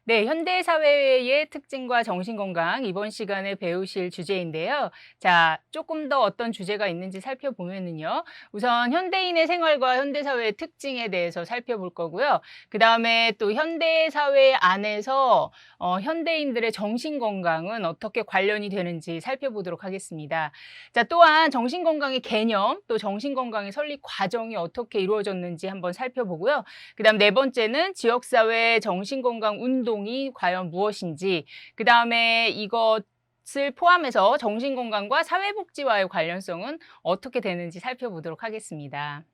네, 현대 사회의 특징과 정신건강 이번 시간에 배우실 주제인데요. 자, 조금 더 어떤 주제가 있는지 살펴보면은요. 우선 현대인의 생활과 현대 사회의 특징에 대해서 살펴볼 거고요. 그다음에 또 현대 사회 안에서 현대인들의 정신건강은 어떻게 관련이 되는지 살펴보도록 하겠습니다. 자, 또한 정신건강의 개념, 또 정신건강의 설립 과정이 어떻게 이루어졌는지 한번 살펴보고요. 그다음 네 번째는 지역사회 정신건강 운동이 과연 무엇인지, 그다음에 이것을 포함해서 정신건강과 사회복지와의 관련성은 어떻게 되는지 살펴보도록 하겠습니다.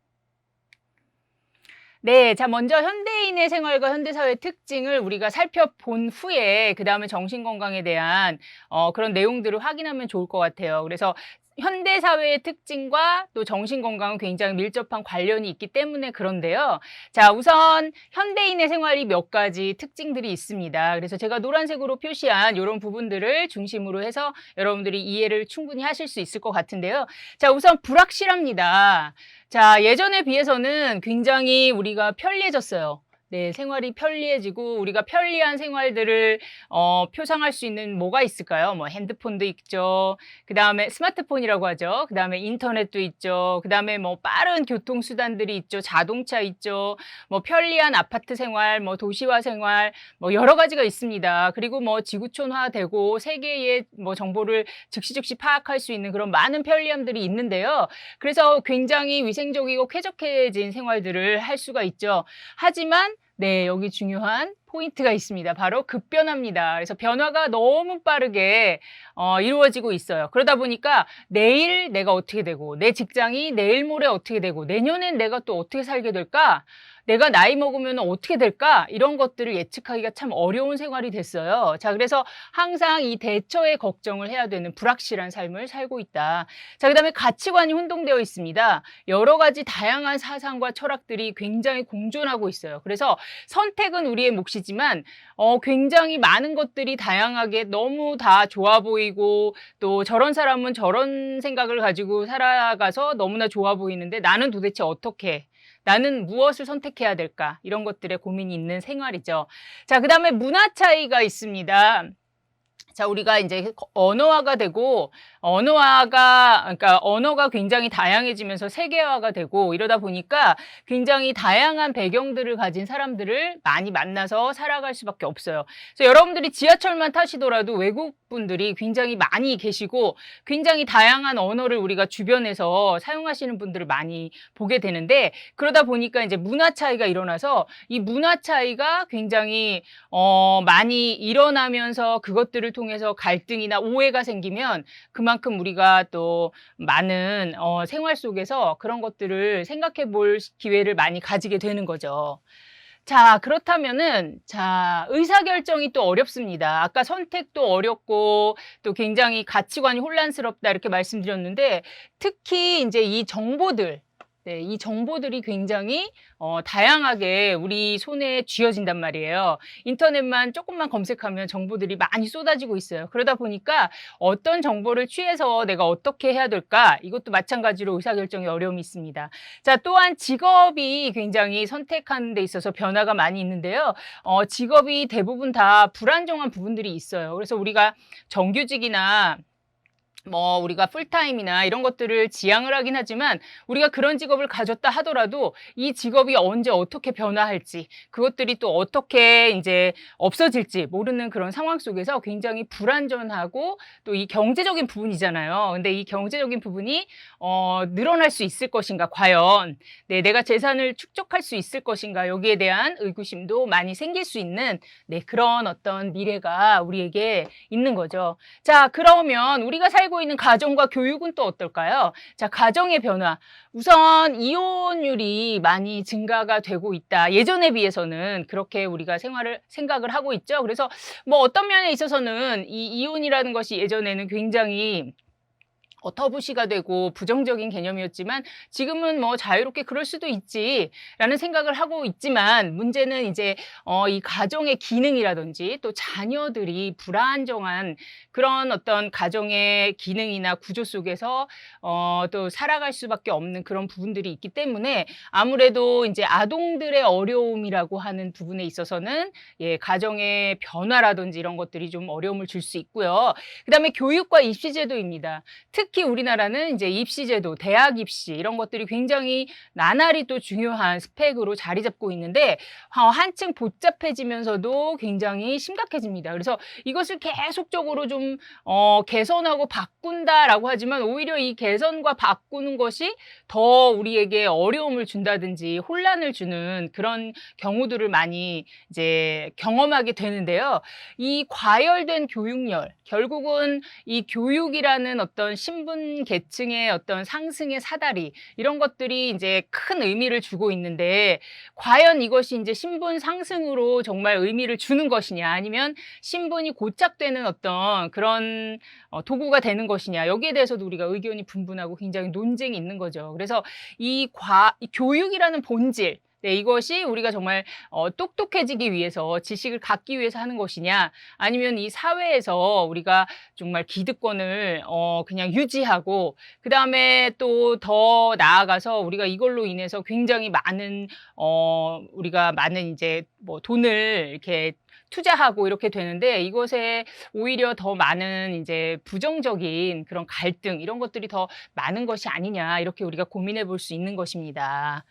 네, 자, 먼저 현대인의 생활과 현대사회의 특징을 우리가 살펴본 후에 그다음에 정신건강에 대한 그런 내용들을 확인하면 좋을 것 같아요. 그래서 현대사회의 특징과 또 정신건강은 굉장히 밀접한 관련이 있기 때문에 그런데요. 자, 우선 현대인의 생활이 몇 가지 특징들이 있습니다. 그래서 제가 노란색으로 표시한 이런 부분들을 중심으로 해서 여러분들이 이해를 충분히 하실 수 있을 것 같은데요. 자, 우선 불확실합니다. 자, 예전에 비해서는 굉장히 우리가 편리해졌어요. 네, 생활이 편리해지고 우리가 편리한 생활들을 표상할 수 있는 뭐가 있을까요? 뭐 핸드폰도 있죠. 그다음에 스마트폰이라고 하죠. 그다음에 인터넷도 있죠. 그다음에 뭐 빠른 교통수단들이 있죠. 자동차 있죠. 뭐 편리한 아파트 생활, 뭐 도시화 생활, 뭐 여러 가지가 있습니다. 그리고 뭐 지구촌화되고 세계의 뭐 정보를 즉시 파악할 수 있는 그런 많은 편리함들이 있는데요. 그래서 굉장히 위생적이고 쾌적해진 생활들을 할 수가 있죠. 하지만 네, 여기 중요한 포인트가 있습니다. 바로 급변화입니다. 그래서 변화가 너무 빠르게 이루어지고 있어요. 그러다 보니까 내일 내가 어떻게 되고, 내 직장이 내일 모레 어떻게 되고, 내년엔 내가 또 어떻게 살게 될까? 내가 나이 먹으면 어떻게 될까? 이런 것들을 예측하기가 참 어려운 생활이 됐어요. 자, 그래서 항상 이 대처에 걱정을 해야 되는 불확실한 삶을 살고 있다. 자, 그다음에 가치관이 혼동되어 있습니다. 여러 가지 다양한 사상과 철학들이 굉장히 공존하고 있어요. 그래서 선택은 우리의 몫이지만 굉장히 많은 것들이 다양하게 너무 다 좋아 보이고 또 저런 사람은 저런 생각을 가지고 살아가서 너무나 좋아 보이는데 나는 도대체 어떻게 나는 무엇을 선택해야 될까? 이런 것들에 고민이 있는 생활이죠. 자, 그다음에 문화 차이가 있습니다. 자, 우리가 이제 언어화가 되고 그러니까 언어가 굉장히 다양해지면서 세계화가 되고 이러다 보니까 굉장히 다양한 배경들을 가진 사람들을 많이 만나서 살아갈 수밖에 없어요. 그래서 여러분들이 지하철만 타시더라도 외국 분들이 굉장히 많이 계시고 굉장히 다양한 언어를 우리가 주변에서 사용하시는 분들을 많이 보게 되는데 그러다 보니까 이제 문화 차이가 일어나서 이 문화 차이가 굉장히 많이 일어나면서 그것들을 통해서 갈등이나 오해가 생기면 그만큼 우리가 또 많은 생활 속에서 그런 것들을 생각해 볼 기회를 많이 가지게 되는 거죠. 자, 그렇다면은, 자, 의사결정이 또 어렵습니다. 아까 선택도 어렵고, 또 굉장히 가치관이 혼란스럽다, 이렇게 말씀드렸는데, 특히 이제 이 정보들, 네, 이 정보들이 굉장히 다양하게 우리 손에 쥐어진단 말이에요. 인터넷만 조금만 검색하면 정보들이 많이 쏟아지고 있어요. 그러다 보니까 어떤 정보를 취해서 내가 어떻게 해야 될까? 이것도 마찬가지로 의사결정에 어려움이 있습니다. 자, 또한 직업이 굉장히 선택하는 데 있어서 변화가 많이 있는데요. 직업이 대부분 다 불안정한 부분들이 있어요. 그래서 우리가 정규직이나 뭐 우리가 풀타임이나 이런 것들을 지향을 하긴 하지만 우리가 그런 직업을 가졌다 하더라도 이 직업이 언제 어떻게 변화할지 그것들이 또 어떻게 이제 없어질지 모르는 그런 상황 속에서 굉장히 불안전하고 또 이 경제적인 부분이잖아요. 근데 이 경제적인 부분이 늘어날 수 있을 것인가 과연 네, 내가 재산을 축적할 수 있을 것인가 여기에 대한 의구심도 많이 생길 수 있는 네, 그런 어떤 미래가 우리에게 있는 거죠. 자, 그러면 우리가 살고 있는 가정과 교육은 또 어떨까요? 자, 가정의 변화. 우선 이혼율이 많이 증가가 되고 있다. 예전에 비해서는 그렇게 우리가 생각을 하고 있죠. 그래서 뭐 어떤 면에 있어서는 이 이혼이라는 것이 예전에는 굉장히 터부시가 되고 부정적인 개념이었지만 지금은 뭐 자유롭게 그럴 수도 있지라는 생각을 하고 있지만 문제는 이제 이 가정의 기능이라든지 또 자녀들이 불안정한 그런 어떤 가정의 기능이나 구조 속에서 또 살아갈 수밖에 없는 그런 부분들이 있기 때문에 아무래도 이제 아동들의 어려움이라고 하는 부분에 있어서는 예, 가정의 변화라든지 이런 것들이 좀 어려움을 줄 수 있고요. 그다음에 교육과 입시 제도입니다. 특히 우리나라는 이제 입시제도, 대학 입시 이런 것들이 굉장히 나날이 또 중요한 스펙으로 자리 잡고 있는데 한층 복잡해지면서도 굉장히 심각해집니다. 그래서 이것을 계속적으로 좀 개선하고 바꾼다라고 하지만 오히려 이 개선과 바꾸는 것이 더 우리에게 어려움을 준다든지 혼란을 주는 그런 경우들을 많이 이제 경험하게 되는데요. 이 과열된 교육열, 결국은 이 교육이라는 어떤 신분 계층의 어떤 상승의 사다리 이런 것들이 이제 큰 의미를 주고 있는데 과연 이것이 이제 신분 상승으로 정말 의미를 주는 것이냐 아니면 신분이 고착되는 어떤 그런 도구가 되는 것이냐 여기에 대해서도 우리가 의견이 분분하고 굉장히 논쟁이 있는 거죠. 그래서 이 교육이라는 본질 네, 이것이 우리가 정말 똑똑해지기 위해서 지식을 갖기 위해서 하는 것이냐 아니면 이 사회에서 우리가 정말 기득권을 그냥 유지하고 그다음에 또 더 나아가서 우리가 이걸로 인해서 굉장히 많은 우리가 많은 이제 뭐 돈을 이렇게 투자하고 이렇게 되는데 이것에 오히려 더 많은 이제 부정적인 그런 갈등 이런 것들이 더 많은 것이 아니냐 이렇게 우리가 고민해 볼 수 있는 것입니다.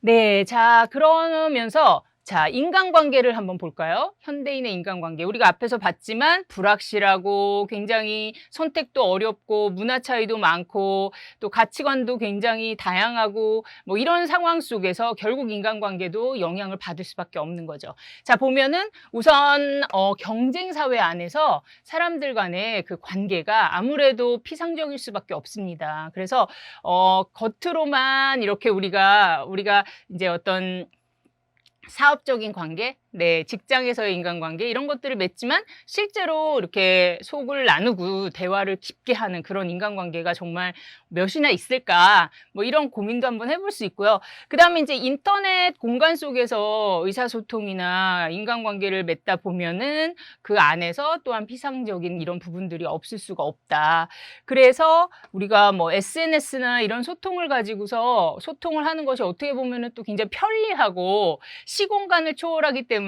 네, 자, 그러면서 자, 인간관계를 한번 볼까요? 현대인의 인간관계. 우리가 앞에서 봤지만 불확실하고 굉장히 선택도 어렵고 문화 차이도 많고 또 가치관도 굉장히 다양하고 뭐 이런 상황 속에서 결국 인간관계도 영향을 받을 수밖에 없는 거죠. 자, 보면은 우선 경쟁 사회 안에서 사람들 간의 그 관계가 아무래도 피상적일 수밖에 없습니다. 그래서 겉으로만 이렇게 우리가 이제 어떤 사업적인 관계, 네, 직장에서의 인간관계 이런 것들을 맺지만 실제로 이렇게 속을 나누고 대화를 깊게 하는 그런 인간관계가 정말 몇이나 있을까 뭐 이런 고민도 한번 해볼 수 있고요. 그 다음에 이제 인터넷 공간 속에서 의사소통이나 인간관계를 맺다 보면은 그 안에서 또한 피상적인 이런 부분들이 없을 수가 없다. 그래서 우리가 뭐 SNS나 이런 소통을 가지고서 소통을 하는 것이 어떻게 보면은 또 굉장히 편리하고 시공간을 초월하기 때문에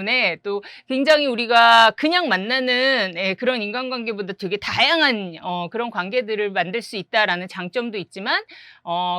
또 굉장히 우리가 그냥 만나는 그런 인간관계보다 되게 다양한 그런 관계들을 만들 수 있다라는 장점도 있지만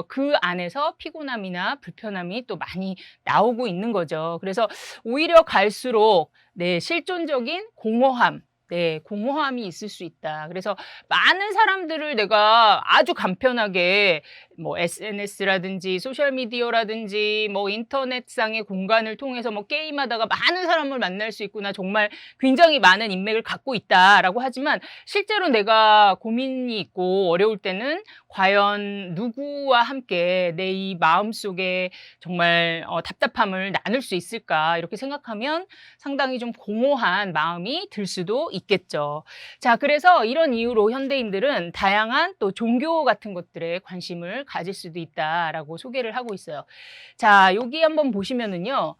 그 안에서 피곤함이나 불편함이 또 많이 나오고 있는 거죠. 그래서 오히려 갈수록 네, 실존적인 공허함 네, 공허함이 있을 수 있다. 그래서 많은 사람들을 내가 아주 간편하게 뭐 SNS라든지 소셜미디어라든지 뭐 인터넷상의 공간을 통해서 뭐 게임하다가 많은 사람을 만날 수 있구나. 정말 굉장히 많은 인맥을 갖고 있다라고 하지만 실제로 내가 고민이 있고 어려울 때는 과연 누구와 함께 내 이 마음속에 정말 답답함을 나눌 수 있을까 이렇게 생각하면 상당히 좀 공허한 마음이 들 수도 있겠죠. 자, 그래서 이런 이유로 현대인들은 다양한 또 종교 같은 것들에 관심을 가질 수도 있다라고 소개를 하고 있어요. 자, 여기 한번 보시면은요.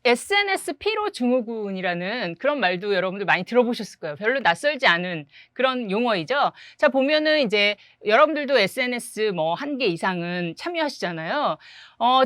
SNS 피로 증후군이라는 그런 말도 여러분들 많이 들어보셨을 거예요. 별로 낯설지 않은 그런 용어이죠. 자, 보면은 이제 여러분들도 SNS 뭐 1개 이상은 참여하시잖아요.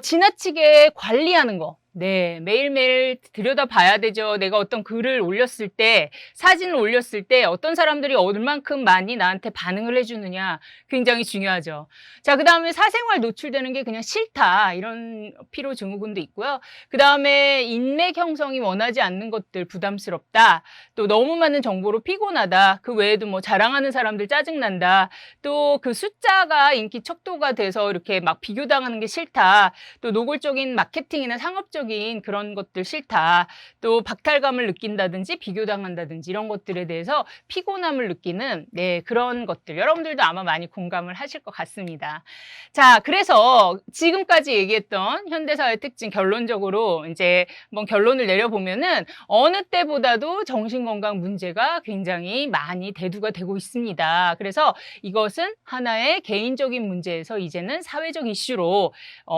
지나치게 관리하는 거. 네, 매일매일 들여다봐야 되죠. 내가 어떤 글을 올렸을 때, 사진을 올렸을 때 어떤 사람들이 얼만큼 많이 나한테 반응을 해주느냐 굉장히 중요하죠. 자, 그 다음에 사생활 노출되는 게 그냥 싫다. 이런 피로 증후군도 있고요. 그 다음에 인맥 형성이 원하지 않는 것들 부담스럽다. 또 너무 많은 정보로 피곤하다. 그 외에도 뭐 자랑하는 사람들 짜증난다. 또 그 숫자가 인기 척도가 돼서 이렇게 막 비교당하는 게 싫다. 또 노골적인 마케팅이나 상업적인 사회적인 그런 것들 싫다. 또 박탈감을 느낀다든지 비교당한다든지 이런 것들에 대해서 피곤함을 느끼는 그런 것들. 여러분들도 아마 많이 공감을 하실 것 같습니다. 자, 그래서 지금까지 얘기했던 현대사회 특징 결론적으로 이제 한번 결론을 내려보면은 어느 때보다도 정신건강 문제가 굉장히 많이 대두가 되고 있습니다. 그래서 이것은 하나의 개인적인 문제에서 이제는 사회적 이슈로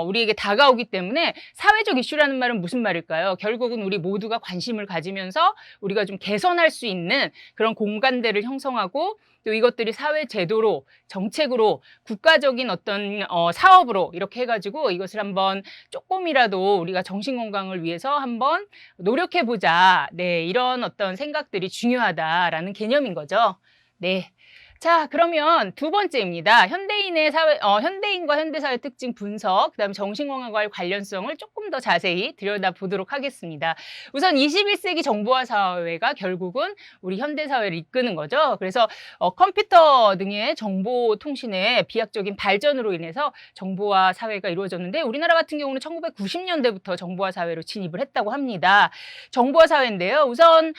우리에게 다가오기 때문에 사회적 이슈라는 말은 무슨 말일까요? 결국은 우리 모두가 관심을 가지면서 우리가 좀 개선할 수 있는 그런 공간대를 형성하고 또 이것들이 사회 제도로 정책으로 국가적인 어떤 사업으로 이렇게 해가지고 이것을 한번 조금이라도 우리가 정신건강을 위해서 한번 노력해보자. 이런 어떤 생각들이 중요하다라는 개념인 거죠. 네. 자, 그러면 두 번째입니다. 현대인과 현대사회 특징 분석, 그다음에 정신건강과의 관련성을 조금 더 자세히 들여다보도록 하겠습니다. 우선 21세기 정보화 사회가 결국은 우리 현대사회를 이끄는 거죠. 그래서 컴퓨터 등의 정보 통신의 비약적인 발전으로 인해서 정보화 사회가 이루어졌는데 우리나라 같은 경우는 1990년대부터 정보화 사회로 진입을 했다고 합니다. 정보화 사회인데요. 우선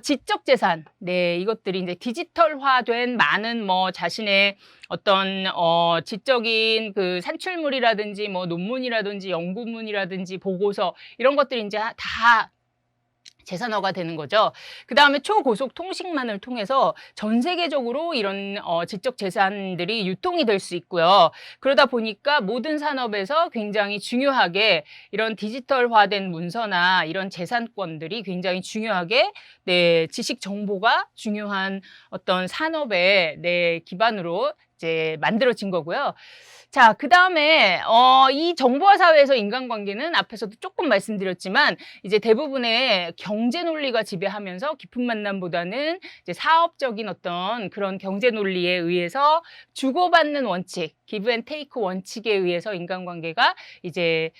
지적 재산, 이것들이 이제 디지털화된 많은 자신의 어떤 지적인 그 산출물이라든지 논문이라든지 연구문이라든지 보고서 이런 것들이 이제 다 재산화가 되는 거죠. 그 다음에 초고속 통신망을 통해서 전 세계적으로 이런 지적 재산들이 유통이 될 수 있고요. 그러다 보니까 모든 산업에서 굉장히 중요하게 이런 디지털화된 문서나 이런 재산권들이 굉장히 중요하게 지식 정보가 중요한 어떤 산업의 기반으로 이제 만들어진 거고요. 자, 그 다음에 이 정보화 사회에서 인간관계는 앞에서도 조금 말씀드렸지만 이제 대부분의 경제 논리가 지배하면서 깊은 만남보다는 이제 사업적인 어떤 그런 경제 논리에 의해서 주고받는 원칙, 기브 앤 테이크 원칙에 의해서 인간관계가 이제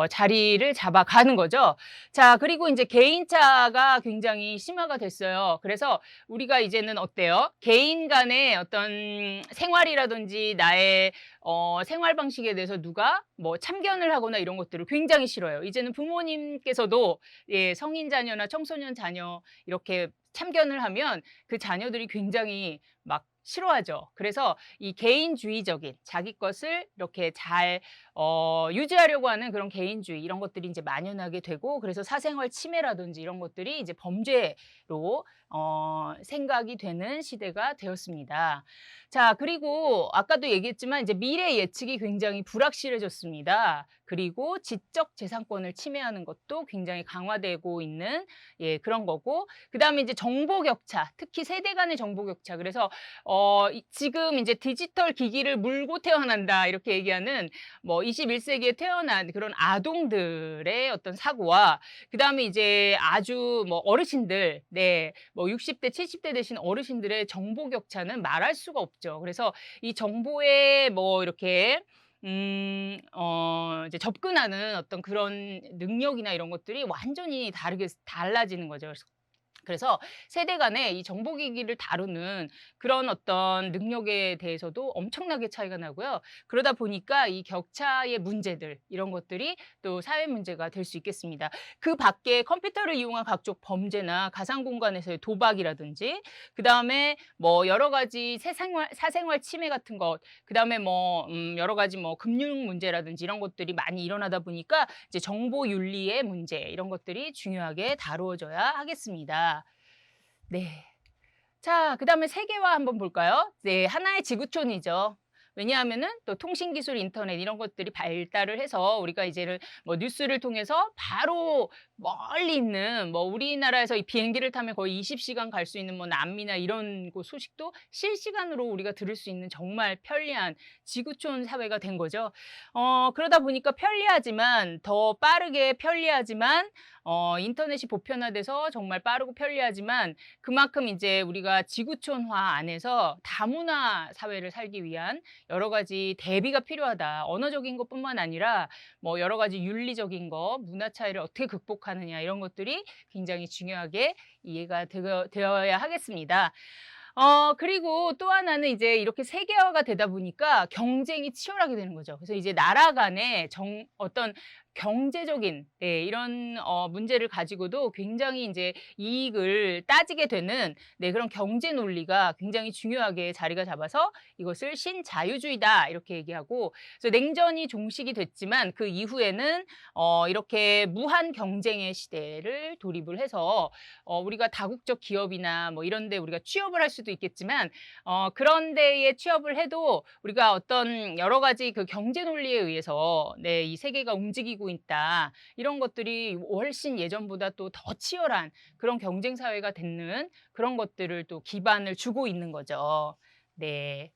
자리를 잡아가는 거죠. 자, 그리고 이제 개인차가 굉장히 심화가 됐어요. 그래서 우리가 이제는 어때요? 개인 간의 어떤 생활이라든지 나의 생활 방식에 대해서 누가 참견을 하거나 이런 것들을 굉장히 싫어요. 이제는 부모님께서도 성인 자녀나 청소년 자녀 이렇게 참견을 하면 그 자녀들이 굉장히 막 싫어하죠. 그래서 이 개인주의적인 자기 것을 이렇게 잘 유지하려고 하는 그런 개인주의 이런 것들이 이제 만연하게 되고 그래서 사생활 침해라든지 이런 것들이 이제 범죄로 생각이 되는 시대가 되었습니다. 자, 그리고 아까도 얘기했지만 이제 미래 예측이 굉장히 불확실해졌습니다. 그리고 지적 재산권을 침해하는 것도 굉장히 강화되고 있는 그런 거고 그다음에 이제 정보 격차, 특히 세대 간의 정보 격차. 그래서 지금 이제 디지털 기기를 물고 태어난다 이렇게 얘기하는 21세기에 태어난 그런 아동들의 어떤 사고와 그다음에 이제 아주 어르신들 60대, 70대 되신 어르신들의 정보 격차는 말할 수가 없죠. 그래서 이 정보에 이렇게 이제 접근하는 어떤 그런 능력이나 이런 것들이 완전히 달라지는 거죠. 그래서 세대 간에 이 정보기기를 다루는 그런 어떤 능력에 대해서도 엄청나게 차이가 나고요. 그러다 보니까 이 격차의 문제들 이런 것들이 또 사회 문제가 될 수 있겠습니다. 그 밖에 컴퓨터를 이용한 각종 범죄나 가상 공간에서의 도박이라든지 그다음에 여러 가지 사생활 침해 같은 것 그다음에 여러 가지 금융 문제라든지 이런 것들이 많이 일어나다 보니까 이제 정보 윤리의 문제 이런 것들이 중요하게 다루어져야 하겠습니다. 네. 자, 그다음에 세계화 한번 볼까요? 하나의 지구촌이죠. 왜냐하면은 또 통신기술, 인터넷 이런 것들이 발달을 해서 우리가 이제는 뉴스를 통해서 바로 멀리 있는 우리나라에서 이 비행기를 타면 거의 20시간 갈 수 있는 남미나 이런 곳 소식도 실시간으로 우리가 들을 수 있는 정말 편리한 지구촌 사회가 된 거죠. 그러다 보니까 더 빠르게 편리하지만 인터넷이 보편화돼서 정말 빠르고 편리하지만 그만큼 이제 우리가 지구촌화 안에서 다문화 사회를 살기 위한 여러 가지 대비가 필요하다. 언어적인 것뿐만 아니라 여러 가지 윤리적인 거, 문화 차이를 어떻게 극복하느냐 이런 것들이 굉장히 중요하게 이해가 되어야 하겠습니다. 그리고 또 하나는 이제 이렇게 세계화가 되다 보니까 경쟁이 치열하게 되는 거죠. 그래서 이제 나라 간의 어떤 경제적인 이런 문제를 가지고도 굉장히 이제 이익을 따지게 되는 그런 경제 논리가 굉장히 중요하게 자리가 잡아서 이것을 신자유주의다 이렇게 얘기하고 그래서 냉전이 종식이 됐지만 그 이후에는 이렇게 무한 경쟁의 시대를 도입을 해서 우리가 다국적 기업이나 뭐 이런 데 우리가 취업을 할 수도 있겠지만 그런 데에 취업을 해도 우리가 어떤 여러 가지 그 경제 논리에 의해서 이 세계가 움직이고 있다. 이런 것들이 훨씬 예전보다 또 더 치열한 그런 경쟁 사회가 되는 그런 것들을 또 기반을 주고 있는 거죠. 네.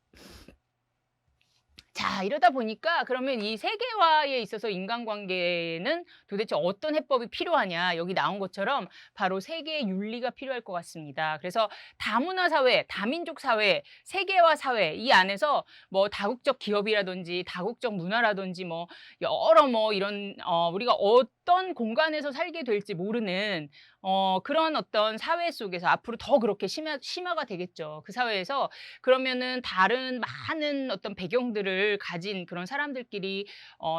자, 이러다 보니까 그러면 이 세계화에 있어서 인간관계는 도대체 어떤 해법이 필요하냐. 여기 나온 것처럼 바로 세계의 윤리가 필요할 것 같습니다. 그래서 다문화 사회, 다민족 사회, 세계화 사회 이 안에서 뭐 다국적 기업이라든지 다국적 문화라든지 뭐 여러 뭐 이런 우리가 어떤 공간에서 살게 될지 모르는 그런 어떤 사회 속에서 앞으로 더 그렇게 심화가 되겠죠. 그 사회에서 그러면은 다른 많은 어떤 배경들을 가진 그런 사람들끼리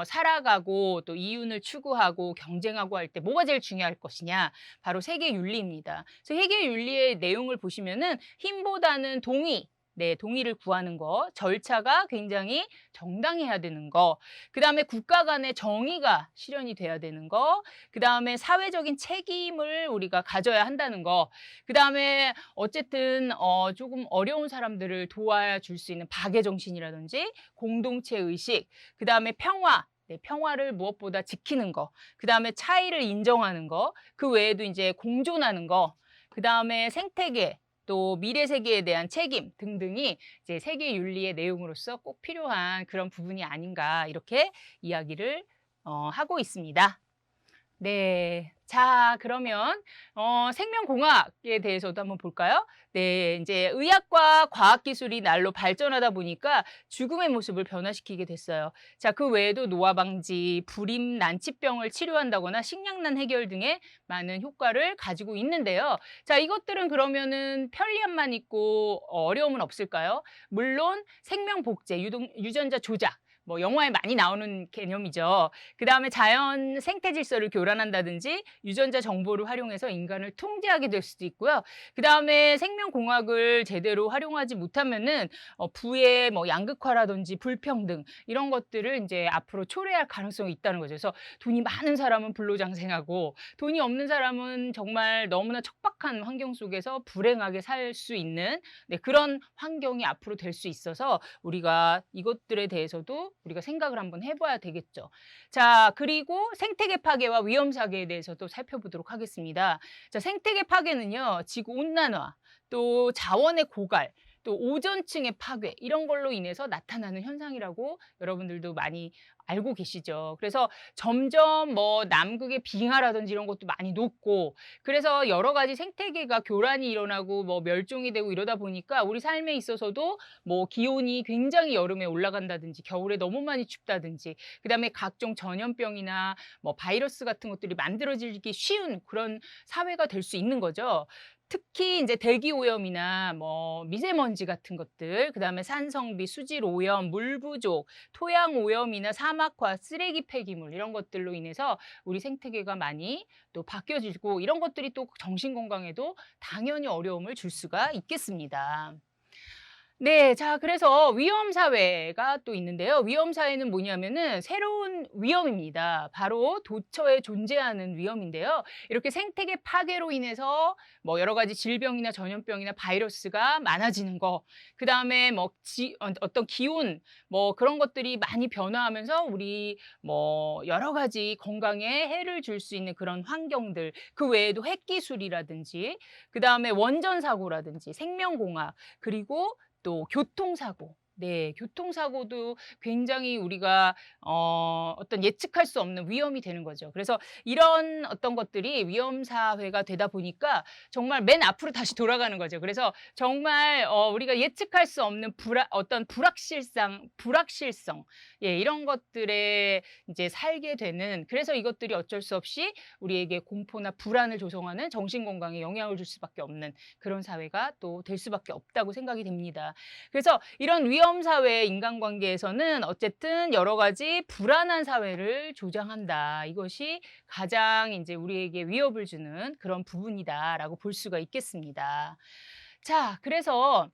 살아가고 또 이윤을 추구하고 경쟁하고 할 때 뭐가 제일 중요할 것이냐? 바로 세계 윤리입니다. 그래서 세계 윤리의 내용을 보시면은 힘보다는 동의, 동의를 구하는 거, 절차가 굉장히 정당해야 되는 거, 그 다음에 국가 간의 정의가 실현이 돼야 되는 거, 그 다음에 사회적인 책임을 우리가 가져야 한다는 거, 그 다음에 어쨌든 조금 어려운 사람들을 도와줄 수 있는 박애정신이라든지 공동체 의식, 그 다음에 평화, 평화를 무엇보다 지키는 거, 그 다음에 차이를 인정하는 거, 그 외에도 이제 공존하는 거, 그 다음에 생태계, 또 미래 세계에 대한 책임 등등이 이제 세계 윤리의 내용으로서 꼭 필요한 그런 부분이 아닌가 이렇게 이야기를 하고 있습니다. 네. 자, 그러면 생명공학에 대해서도 한번 볼까요? 네, 이제 의학과 과학기술이 날로 발전하다 보니까 죽음의 모습을 변화시키게 됐어요. 자, 그 외에도 노화 방지, 불임, 난치병을 치료한다거나 식량난 해결 등의 많은 효과를 가지고 있는데요. 자, 이것들은 그러면은 편리함만 있고 어려움은 없을까요? 물론 생명복제, 유전자 조작, 뭐 영화에 많이 나오는 개념이죠. 그 다음에 자연 생태 질서를 교란한다든지 유전자 정보를 활용해서 인간을 통제하게 될 수도 있고요. 그 다음에 생명공학을 제대로 활용하지 못하면은 부의 뭐 양극화라든지 불평등 이런 것들을 이제 앞으로 초래할 가능성이 있다는 거죠. 그래서 돈이 많은 사람은 불로장생하고 돈이 없는 사람은 정말 너무나 척박한 환경 속에서 불행하게 살 수 있는 그런 환경이 앞으로 될 수 있어서 우리가 이것들에 대해서도 우리가 생각을 한번 해봐야 되겠죠. 자, 그리고 생태계 파괴와 위험 사계에 대해서도 살펴보도록 하겠습니다. 자, 생태계 파괴는요, 지구 온난화, 또 자원의 고갈, 또 오존층의 파괴 이런 걸로 인해서 나타나는 현상이라고 여러분들도 많이 알고 계시죠. 그래서 점점 뭐 남극의 빙하라든지 이런 것도 많이 녹고 그래서 여러 가지 생태계가 교란이 일어나고 뭐 멸종이 되고 이러다 보니까 우리 삶에 있어서도 뭐 기온이 굉장히 여름에 올라간다든지 겨울에 너무 많이 춥다든지 그다음에 각종 전염병이나 뭐 바이러스 같은 것들이 만들어지기 쉬운 그런 사회가 될 수 있는 거죠. 특히 이제 대기 오염이나 뭐 미세먼지 같은 것들, 그다음에 산성비, 수질 오염, 물 부족, 토양 오염이나 사막화, 쓰레기 폐기물 이런 것들로 인해서 우리 생태계가 많이 또 바뀌어지고 이런 것들이 또 정신 건강에도 당연히 어려움을 줄 수가 있겠습니다. 네, 자, 그래서 위험사회가 또 있는데요. 위험사회는 뭐냐면은 새로운 위험입니다. 바로 도처에 존재하는 위험인데요. 이렇게 생태계 파괴로 인해서 뭐 여러 가지 질병이나 전염병이나 바이러스가 많아지는 거, 그 다음에 뭐 어떤 기온, 뭐 그런 것들이 많이 변화하면서 우리 뭐 여러 가지 건강에 해를 줄 수 있는 그런 환경들, 그 외에도 핵기술이라든지, 그 다음에 원전사고라든지 생명공학, 그리고 또 교통사고. 네, 교통사고도 굉장히 우리가 어떤 예측할 수 없는 위험이 되는 거죠. 그래서 이런 어떤 것들이 위험사회가 되다 보니까 정말 맨 앞으로 다시 돌아가는 거죠. 그래서 정말 우리가 예측할 수 없는 어떤 불확실성, 예, 이런 것들에 이제 살게 되는 그래서 이것들이 어쩔 수 없이 우리에게 공포나 불안을 조성하는 정신건강에 영향을 줄 수밖에 없는 그런 사회가 또 될 수밖에 없다고 생각이 됩니다. 그래서 이런 위험 위험 사회 인간관계에서는 어쨌든 여러 가지 불안한 사회를 조장한다. 이것이 가장 이제 우리에게 위협을 주는 그런 부분이다라고 볼 수가 있겠습니다. 자, 그래서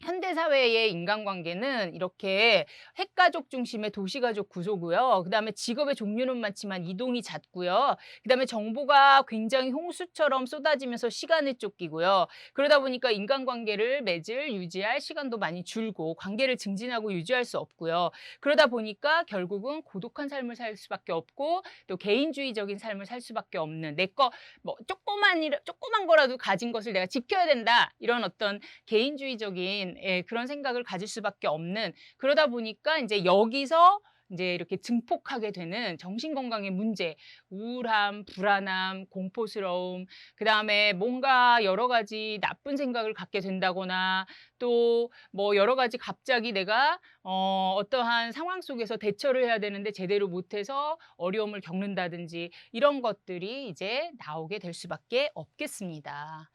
현대 사회의 인간관계는 이렇게 핵가족 중심의 도시가족 구조고요. 그다음에 직업의 종류는 많지만 이동이 잦고요. 그다음에 정보가 굉장히 홍수처럼 쏟아지면서 시간을 쫓기고요. 그러다 보니까 인간관계를 맺을, 유지할 시간도 많이 줄고 관계를 증진하고 유지할 수 없고요. 그러다 보니까 결국은 고독한 삶을 살 수밖에 없고 또 개인주의적인 삶을 살 수밖에 없는 내 거 뭐 조그만 거라도 가진 것을 내가 지켜야 된다. 이런 어떤 개인주의적인 그런 생각을 가질 수밖에 없는 그러다 보니까 이제 여기서 이제 이렇게 증폭하게 되는 정신건강의 문제, 우울함, 불안함, 공포스러움, 그다음에 뭔가 여러 가지 나쁜 생각을 갖게 된다거나 또 뭐 여러 가지 갑자기 내가 어떠한 상황 속에서 대처를 해야 되는데 제대로 못해서 어려움을 겪는다든지 이런 것들이 이제 나오게 될 수밖에 없겠습니다.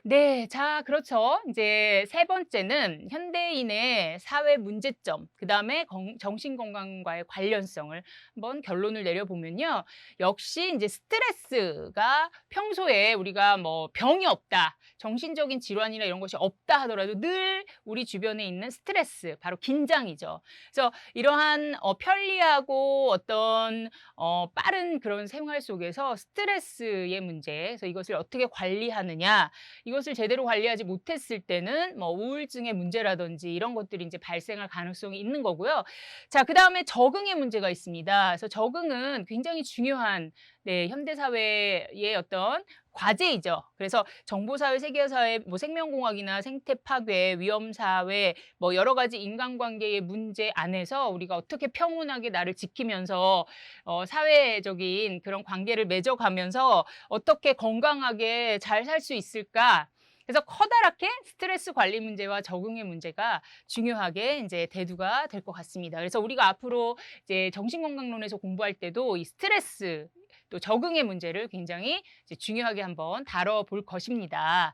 네. 자, 그렇죠. 이제 세 번째는 현대인의 사회 문제점, 그다음에 정신 건강과의 관련성을 한번 결론을 내려보면요. 역시 이제 스트레스가 평소에 우리가 뭐 병이 없다, 정신적인 질환이나 이런 것이 없다 하더라도 늘 우리 주변에 있는 스트레스, 바로 긴장이죠. 그래서 이러한 편리하고 어떤 빠른 그런 생활 속에서 스트레스의 문제, 그래서 이것을 어떻게 관리하느냐, 이것을 제대로 관리하지 못했을 때는 뭐 우울증의 문제라든지 이런 것들이 이제 발생할 가능성이 있는 거고요. 자, 그다음에 적응의 문제가 있습니다. 그래서 적응은 굉장히 중요한 현대 사회의 어떤 과제이죠. 그래서 정보사회, 세계사회, 뭐 생명공학이나 생태 파괴, 위험사회, 뭐 여러 가지 인간관계의 문제 안에서 우리가 어떻게 평온하게 나를 지키면서 사회적인 그런 관계를 맺어가면서 어떻게 건강하게 잘 살 수 있을까? 그래서 커다랗게 스트레스 관리 문제와 적응의 문제가 중요하게 이제 대두가 될 것 같습니다. 그래서 우리가 앞으로 이제 정신건강론에서 공부할 때도 이 스트레스 또 적응의 문제를 굉장히 이제 중요하게 한번 다뤄볼 것입니다.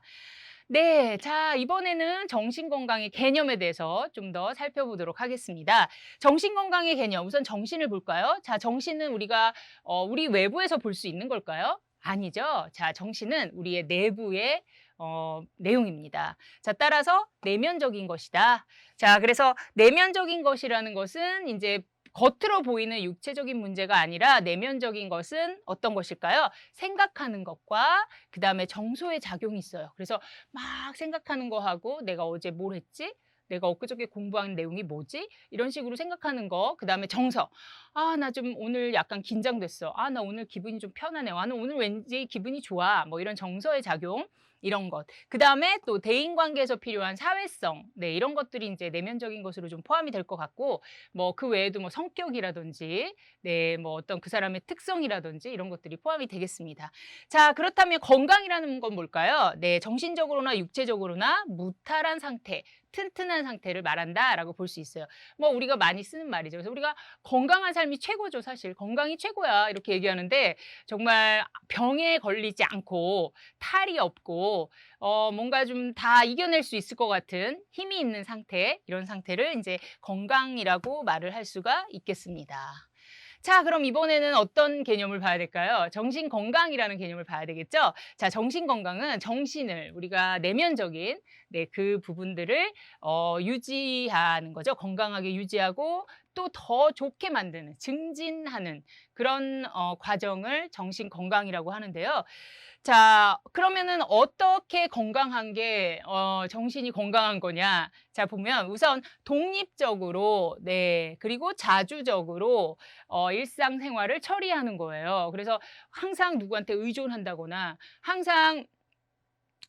네, 자, 이번에는 정신건강의 개념에 대해서 좀 더 살펴보도록 하겠습니다. 정신건강의 개념, 우선 정신을 볼까요? 자, 정신은 우리가 우리 외부에서 볼 수 있는 걸까요? 아니죠. 자, 정신은 우리의 내부의 내용입니다. 자, 따라서 내면적인 것이다. 자, 그래서 내면적인 것이라는 것은 이제 겉으로 보이는 육체적인 문제가 아니라 내면적인 것은 어떤 것일까요? 생각하는 것과 그다음에 정서의 작용이 있어요. 그래서 막 생각하는 거하고 내가 어제 뭘 했지? 내가 엊그저께 공부한 내용이 뭐지? 이런 식으로 생각하는 거. 그다음에 정서. 아, 나 좀 오늘 약간 긴장됐어. 아, 나 오늘 기분이 좀 편하네. 아, 나 오늘 왠지 기분이 좋아. 뭐 이런 정서의 작용. 이런 것. 그다음에 또 대인 관계에서 필요한 사회성. 네, 이런 것들이 이제 내면적인 것으로 좀 포함이 될 것 같고 뭐 그 외에도 뭐 성격이라든지 네, 뭐 어떤 그 사람의 특성이라든지 이런 것들이 포함이 되겠습니다. 자, 그렇다면 건강이라는 건 뭘까요? 네, 정신적으로나 육체적으로나 무탈한 상태, 튼튼한 상태를 말한다라고 볼 수 있어요. 뭐 우리가 많이 쓰는 말이죠. 그래서 우리가 건강한 삶이 최고죠, 사실. 건강이 최고야 이렇게 얘기하는데 정말 병에 걸리지 않고 탈이 없고 뭔가 좀 다 이겨낼 수 있을 것 같은 힘이 있는 상태, 이런 상태를 이제 건강이라고 말을 할 수가 있겠습니다. 자, 그럼 이번에는 어떤 개념을 봐야 될까요? 정신건강이라는 개념을 봐야 되겠죠? 자, 정신건강은 정신을 우리가 내면적인 그 부분들을 유지하는 거죠. 건강하게 유지하고 또 더 좋게 만드는, 증진하는 그런 과정을 정신건강이라고 하는데요. 자, 그러면은 어떻게 건강한 게 정신이 건강한 거냐? 자, 보면 우선 독립적으로 그리고 자주적으로 일상생활을 처리하는 거예요. 그래서 항상 누구한테 의존한다거나 항상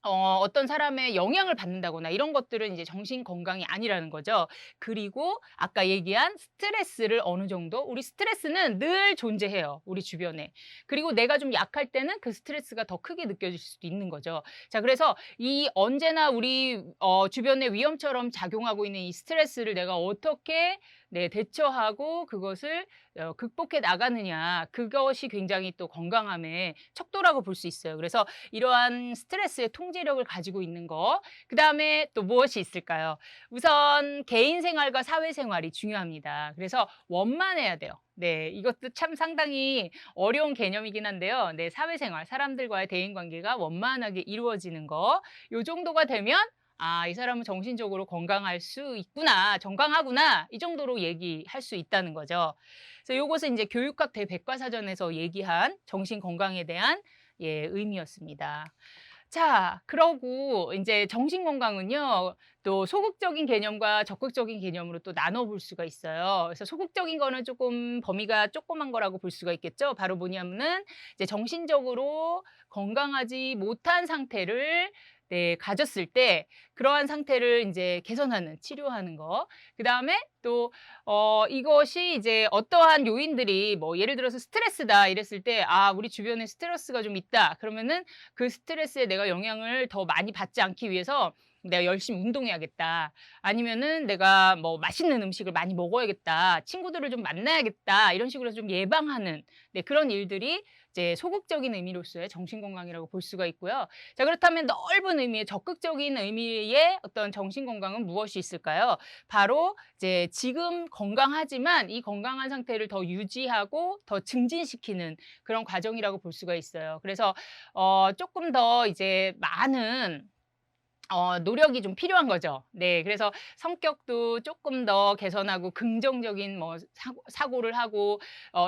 어떤 사람의 영향을 받는다거나 이런 것들은 이제 정신 건강이 아니라는 거죠. 그리고 아까 얘기한 스트레스를 어느 정도 우리 스트레스는 늘 존재해요. 우리 주변에. 그리고 내가 좀 약할 때는 그 스트레스가 더 크게 느껴질 수도 있는 거죠. 자, 그래서 이 언제나 우리 주변의 위험처럼 작용하고 있는 이 스트레스를 내가 어떻게 네, 대처하고 그것을 극복해 나가느냐, 그것이 굉장히 또 건강함의 척도라고 볼 수 있어요. 그래서 이러한 스트레스의 통제력을 가지고 있는 거, 그다음에 또 무엇이 있을까요? 우선 개인 생활과 사회 생활이 중요합니다. 그래서 원만해야 돼요. 네, 이것도 참 상당히 어려운 개념이긴 한데요. 네, 사회생활, 사람들과의 대인 관계가 원만하게 이루어지는 거, 요 정도가 되면 아, 이 사람은 정신적으로 건강할 수 있구나, 건강하구나, 이 정도로 얘기할 수 있다는 거죠. 그래서 요것은 이제 교육학 대백과사전에서 얘기한 정신 건강에 대한 의미였습니다. 자, 그러고 이제 정신 건강은요, 또 소극적인 개념과 적극적인 개념으로 또 나눠볼 수가 있어요. 그래서 소극적인 거는 조금 범위가 조그만 거라고 볼 수가 있겠죠. 바로 뭐냐면은 이제 정신적으로 건강하지 못한 상태를 네, 가졌을 때 그러한 상태를 이제 개선하는, 치료하는 거. 그다음에 또 이것이 이제 어떠한 요인들이 뭐 예를 들어서 스트레스다 이랬을 때 아, 우리 주변에 스트레스가 좀 있다. 그러면은 그 스트레스에 내가 영향을 더 많이 받지 않기 위해서 내가 열심히 운동해야겠다. 아니면은 내가 뭐 맛있는 음식을 많이 먹어야겠다. 친구들을 좀 만나야겠다. 이런 식으로 해서 좀 예방하는 네, 그런 일들이 이제 소극적인 의미로서의 정신건강이라고 볼 수가 있고요. 자, 그렇다면 넓은 의미의 적극적인 의미의 어떤 정신건강은 무엇이 있을까요? 바로 이제 지금 건강하지만 이 건강한 상태를 더 유지하고 더 증진시키는 그런 과정이라고 볼 수가 있어요. 그래서 조금 더 이제 많은 노력이 좀 필요한 거죠. 네. 그래서 성격도 조금 더 개선하고 긍정적인 뭐 사고를 하고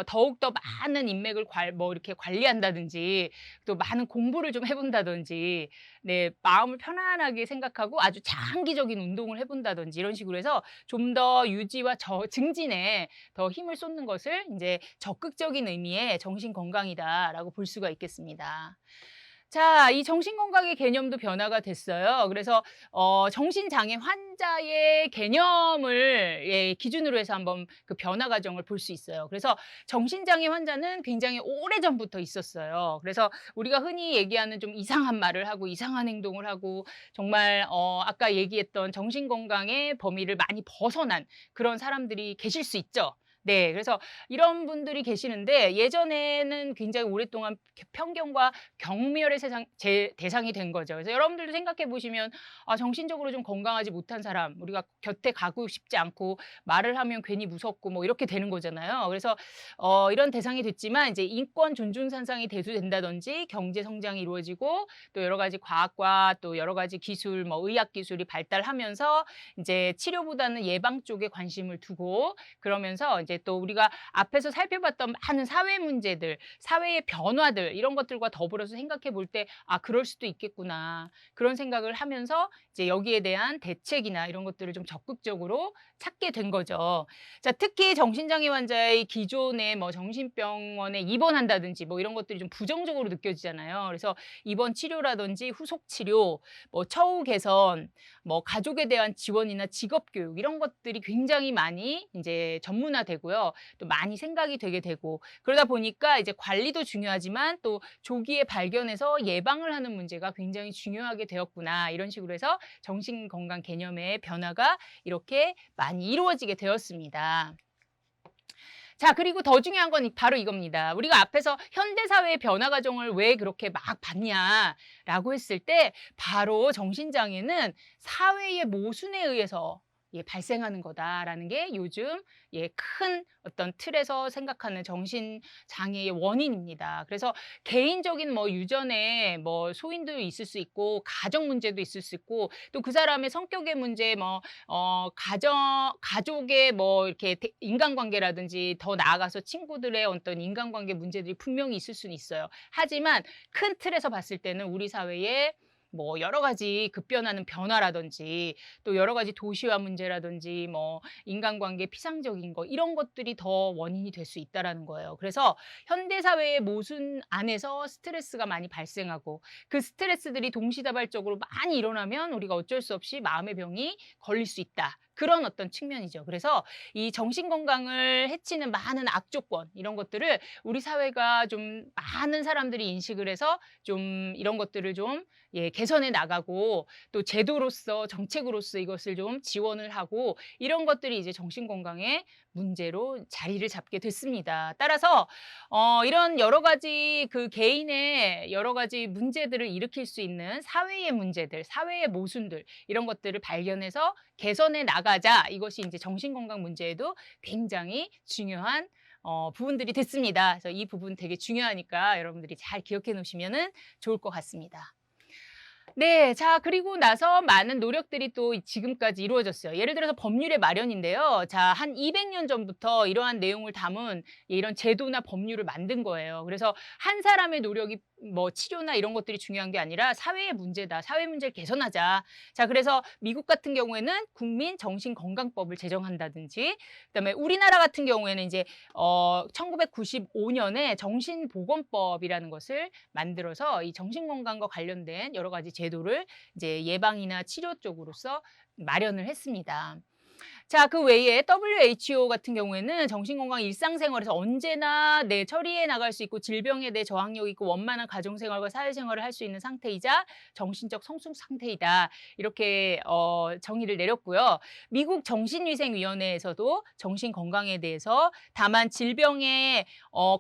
더욱더 많은 인맥을 이렇게 관리한다든지 또 많은 공부를 좀 해 본다든지 네, 마음을 편안하게 생각하고 아주 장기적인 운동을 해 본다든지 이런 식으로 해서 좀 더 유지와 증진에 더 힘을 쏟는 것을 이제 적극적인 의미의 정신 건강이다라고 볼 수가 있겠습니다. 자, 이 정신건강의 개념도 변화가 됐어요. 그래서 정신장애 환자의 개념을 기준으로 해서 한번 그 변화 과정을 볼 수 있어요. 그래서 정신장애 환자는 굉장히 오래전부터 있었어요. 그래서 우리가 흔히 얘기하는 좀 이상한 말을 하고 이상한 행동을 하고 정말 아까 얘기했던 정신건강의 범위를 많이 벗어난 그런 사람들이 계실 수 있죠. 네, 그래서 이런 분들이 계시는데 예전에는 굉장히 오랫동안 편견과 경멸의 대상이 된 거죠. 그래서 여러분들도 생각해 보시면 아, 정신적으로 좀 건강하지 못한 사람, 우리가 곁에 가고 싶지 않고 말을 하면 괜히 무섭고 뭐 이렇게 되는 거잖아요. 그래서 이런 대상이 됐지만 이제 인권 존중 산상이 대두된다든지 경제 성장이 이루어지고 또 여러 가지 과학과 또 여러 가지 기술, 뭐 의학 기술이 발달하면서 이제 치료보다는 예방 쪽에 관심을 두고 그러면서 이제 또 우리가 앞에서 살펴봤던 많은 사회 문제들, 사회의 변화들 이런 것들과 더불어서 생각해 볼 때 아, 그럴 수도 있겠구나. 그런 생각을 하면서 이제 여기에 대한 대책이나 이런 것들을 좀 적극적으로 찾게 된 거죠. 자, 특히 정신장애 환자의 기존에 뭐 정신병원에 입원한다든지 뭐 이런 것들이 좀 부정적으로 느껴지잖아요. 그래서 입원 치료라든지 후속 치료, 뭐 처우 개선, 뭐 가족에 대한 지원이나 직업 교육 이런 것들이 굉장히 많이 이제 전문화되고요. 또 많이 생각이 되게 되고 그러다 보니까 이제 관리도 중요하지만 또 조기에 발견해서 예방을 하는 문제가 굉장히 중요하게 되었구나. 이런 식으로 해서 정신건강 개념의 변화가 이렇게 많이 이루어지게 되었습니다. 자, 그리고 더 중요한 건 바로 이겁니다. 우리가 앞에서 현대사회의 변화 과정을 왜 그렇게 막 봤냐라고 했을 때 바로 정신장애는 사회의 모순에 의해서 발생하는 거다라는 게 요즘 큰 어떤 틀에서 생각하는 정신장애의 원인입니다. 그래서 개인적인 뭐 유전에 뭐 소인도 있을 수 있고 가정 문제도 있을 수 있고 또 그 사람의 성격의 문제 뭐 가족의 뭐 이렇게 인간관계라든지 더 나아가서 친구들의 어떤 인간관계 문제들이 분명히 있을 수는 있어요. 하지만 큰 틀에서 봤을 때는 우리 사회에 뭐 여러 가지 급변하는 변화라든지 또 여러 가지 도시화 문제라든지 뭐 인간관계 피상적인 거 이런 것들이 더 원인이 될 수 있다라는 거예요. 그래서 현대 사회의 모순 안에서 스트레스가 많이 발생하고 그 스트레스들이 동시다발적으로 많이 일어나면 우리가 어쩔 수 없이 마음의 병이 걸릴 수 있다. 그런 어떤 측면이죠. 그래서 이 정신 건강을 해치는 많은 악조건 이런 것들을 우리 사회가 좀 많은 사람들이 인식을 해서 좀 이런 것들을 좀 개선해 나가고 또 제도로서 정책으로서 이것을 좀 지원을 하고 이런 것들이 이제 정신 건강의 문제로 자리를 잡게 됐습니다. 따라서 이런 여러 가지 그 개인의 여러 가지 문제들을 일으킬 수 있는 사회의 문제들, 사회의 모순들 이런 것들을 발견해서 개선해 나가자. 이것이 이제 정신건강 문제에도 굉장히 중요한 부분들이 됐습니다. 그래서 이 부분 되게 중요하니까 여러분들이 잘 기억해 놓으시면 좋을 것 같습니다. 네. 자 그리고 나서 많은 노력들이 또 지금까지 이루어졌어요. 예를 들어서 법률의 마련인데요. 자 한 200년 전부터 이러한 내용을 담은 이런 제도나 법률을 만든 거예요. 그래서 한 사람의 노력이 뭐 치료나 이런 것들이 중요한 게 아니라 사회의 문제다. 사회 문제를 개선하자. 자 그래서 미국 같은 경우에는 국민 정신건강법을 제정한다든지 그다음에 우리나라 같은 경우에는 이제 1995년에 정신보건법이라는 것을 만들어서 이 정신건강과 관련된 여러 가지 제도를 이제 예방이나 치료 쪽으로서 마련을 했습니다. 자, 그 외에 WHO 같은 경우에는 정신건강 일상생활에서 언제나 처리해 나갈 수 있고 질병에 대해 저항력 있고 원만한 가정생활과 사회생활을 할 수 있는 상태이자 정신적 성숙 상태이다. 이렇게 정의를 내렸고요. 미국 정신위생위원회에서도 정신건강에 대해서 다만 질병에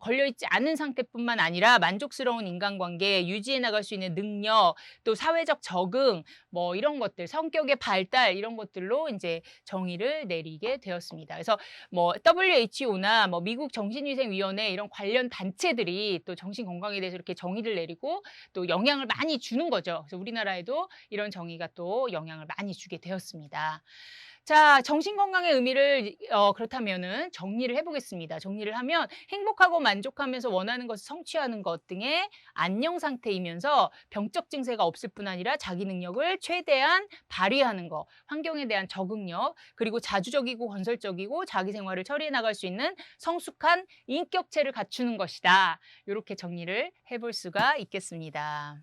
걸려있지 않은 상태뿐만 아니라 만족스러운 인간관계, 유지해 나갈 수 있는 능력, 또 사회적 적응, 뭐 이런 것들, 성격의 발달 이런 것들로 이제 정의를 내리게 되었습니다. 그래서 뭐 WHO나 뭐 미국 정신위생위원회 이런 관련 단체들이 또 정신 건강에 대해서 이렇게 정의를 내리고 또 영향을 많이 주는 거죠. 그래서 우리나라에도 이런 정의가 또 영향을 많이 주게 되었습니다. 자, 정신건강의 의미를 그렇다면은 정리를 해보겠습니다. 정리를 하면 행복하고 만족하면서 원하는 것을 성취하는 것 등의 안녕 상태이면서 병적 증세가 없을 뿐 아니라 자기 능력을 최대한 발휘하는 것, 환경에 대한 적응력, 그리고 자주적이고 건설적이고 자기 생활을 처리해 나갈 수 있는 성숙한 인격체를 갖추는 것이다. 이렇게 정리를 해볼 수가 있겠습니다.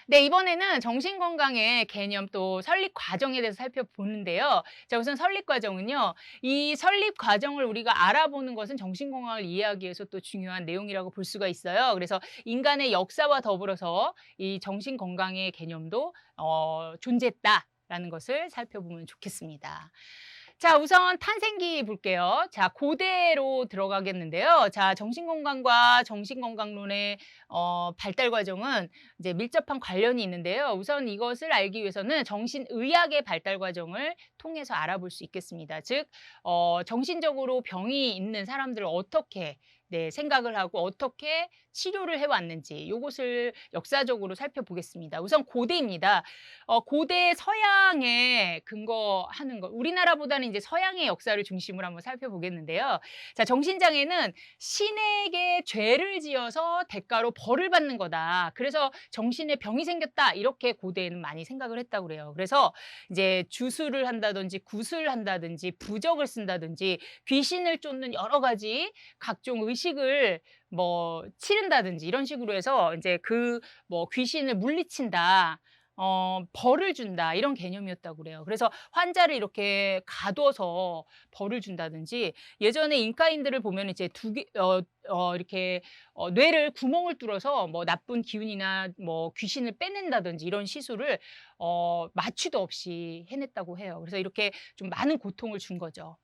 네, 이번에는 정신건강의 개념 또 설립 과정에 대해서 살펴보는데요. 자, 우선 설립 과정은요. 이 설립 과정을 우리가 알아보는 것은 정신건강을 이해하기 위해서 또 중요한 내용이라고 볼 수가 있어요. 그래서 인간의 역사와 더불어서 이 정신건강의 개념도 존재했다라는 것을 살펴보면 좋겠습니다. 자, 우선 탄생기 볼게요. 자, 고대로 들어가겠는데요. 자, 정신건강과 정신건강론의 발달 과정은 이제 밀접한 관련이 있는데요. 우선 이것을 알기 위해서는 정신의학의 발달 과정을 통해서 알아볼 수 있겠습니다. 즉, 정신적으로 병이 있는 사람들을 어떻게 생각을 하고 어떻게 치료를 해왔는지 이것을 역사적으로 살펴보겠습니다. 우선 고대입니다. 고대 서양에 근거하는 것, 우리나라보다는 이제 서양의 역사를 중심으로 한번 살펴보겠는데요. 자, 정신장애는 신에게 죄를 지어서 대가로 벌을 받는 거다. 그래서 정신에 병이 생겼다. 이렇게 고대에는 많이 생각을 했다고 그래요. 그래서 이제 주술을 한다든지 구술을 한다든지 부적을 쓴다든지 귀신을 쫓는 여러 가지 각종 의식을 뭐 치른다든지 이런 식으로 해서 이제 그 뭐 귀신을 물리친다. 벌을 준다 이런 개념이었다고 그래요. 그래서 환자를 이렇게 가둬서 벌을 준다든지 예전에 인카인들을 보면 이제 이렇게 뇌를 구멍을 뚫어서 뭐 나쁜 기운이나 뭐 귀신을 빼낸다든지 이런 시술을 마취도 없이 해냈다고 해요. 그래서 이렇게 좀 많은 고통을 준 거죠.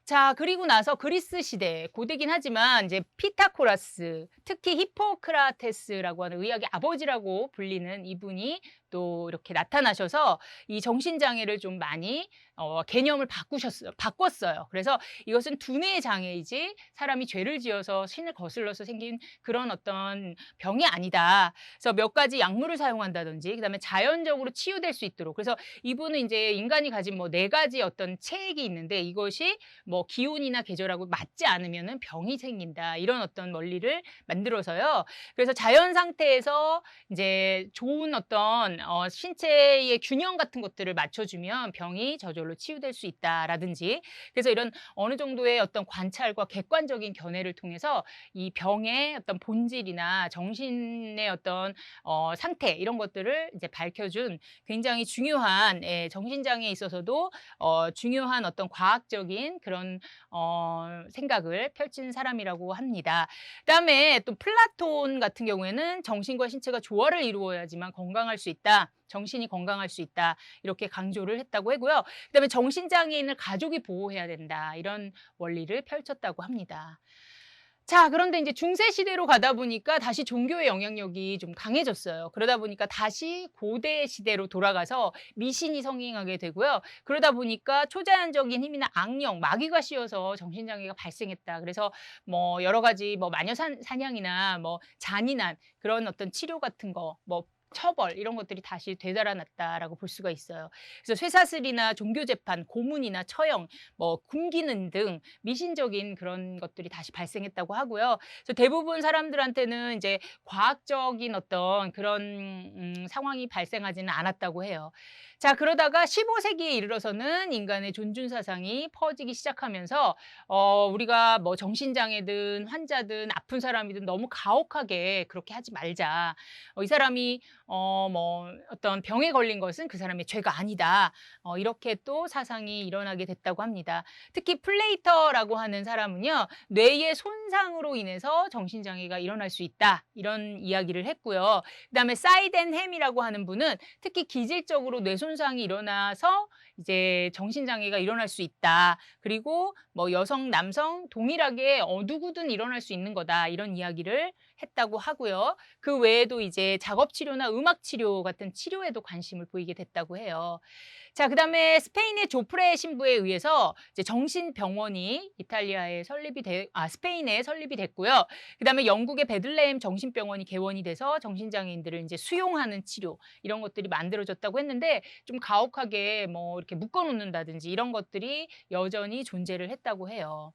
자, 그리고 나서 그리스 시대, 고대긴 하지만 이제 피타고라스, 특히 히포크라테스라고 하는 의학의 아버지라고 불리는 이분이 또 이렇게 나타나셔서 이 정신장애를 좀 많이 개념을 바꿨어요. 그래서 이것은 두뇌의 장애이지 사람이 죄를 지어서 신을 거슬러서 생긴 그런 어떤 병이 아니다. 그래서 몇 가지 약물을 사용한다든지 그다음에 자연적으로 치유될 수 있도록 그래서 이분은 이제 인간이 가진 뭐 4가지 어떤 체액이 있는데 이것이 뭐 뭐 기온이나 계절하고 맞지 않으면은 병이 생긴다. 이런 어떤 원리를 만들어서요. 그래서 자연 상태에서 이제 좋은 어떤 신체의 균형 같은 것들을 맞춰주면 병이 저절로 치유될 수 있다라든지, 그래서 이런 어느 정도의 어떤 관찰과 객관적인 견해를 통해서 이 병의 어떤 본질이나 정신의 어떤 상태 이런 것들을 이제 밝혀준 굉장히 중요한, 정신장애에 있어서도 중요한 어떤 과학적인 그런 생각을 펼친 사람이라고 합니다. 그다음에 또 플라톤 같은 경우에는 정신과 신체가 조화를 이루어야지만 건강할 수 있다. 정신이 건강할 수 있다. 이렇게 강조를 했다고 하고요. 그다음에 정신장애인을 가족이 보호해야 된다. 이런 원리를 펼쳤다고 합니다. 자, 그런데 이제 중세 시대로 가다 보니까 다시 종교의 영향력이 좀 강해졌어요. 그러다 보니까 다시 고대 시대로 돌아가서 미신이 성행하게 되고요. 그러다 보니까 초자연적인 힘이나 악령, 마귀가 씌어서 정신장애가 발생했다. 그래서 뭐 여러 가지 뭐 마녀 사냥이나 뭐 잔인한 그런 어떤 치료 같은 거, 뭐 처벌 이런 것들이 다시 되살아났다라고 볼 수가 있어요. 그래서 쇠사슬이나 종교재판, 고문이나 처형, 뭐 굶기는 등 미신적인 그런 것들이 다시 발생했다고 하고요. 그래서 대부분 사람들한테는 이제 과학적인 어떤 그런 상황이 발생하지는 않았다고 해요. 자, 그러다가 15세기에 이르러서는 인간의 존중 사상이 퍼지기 시작하면서 우리가 뭐 정신장애든 환자든 아픈 사람이든 너무 가혹하게 그렇게 하지 말자. 이 사람이 뭐 어떤 병에 걸린 것은 그 사람의 죄가 아니다. 이렇게 또 사상이 일어나게 됐다고 합니다. 특히 플레이터라고 하는 사람은요, 뇌의 손상으로 인해서 정신장애가 일어날 수 있다. 이런 이야기를 했고요. 그다음에 사이덴햄이라고 하는 분은 특히 기질적으로 뇌 손상이 일어나서 이제 정신장애가 일어날 수 있다. 그리고 뭐 여성, 남성 동일하게 누구든 일어날 수 있는 거다. 이런 이야기를 했다고 하고요. 그 외에도 이제 작업 치료나 음악 치료 같은 치료에도 관심을 보이게 됐다고 해요. 자, 그다음에 스페인의 조프레 신부에 의해서 이제 정신병원이 스페인에 설립이 됐고요. 그다음에 영국의 베들레헴 정신병원이 개원이 돼서 정신장애인들을 이제 수용하는 치료 이런 것들이 만들어졌다고 했는데, 좀 가혹하게 뭐 이렇게 묶어 놓는다든지 이런 것들이 여전히 존재를 했다고 해요.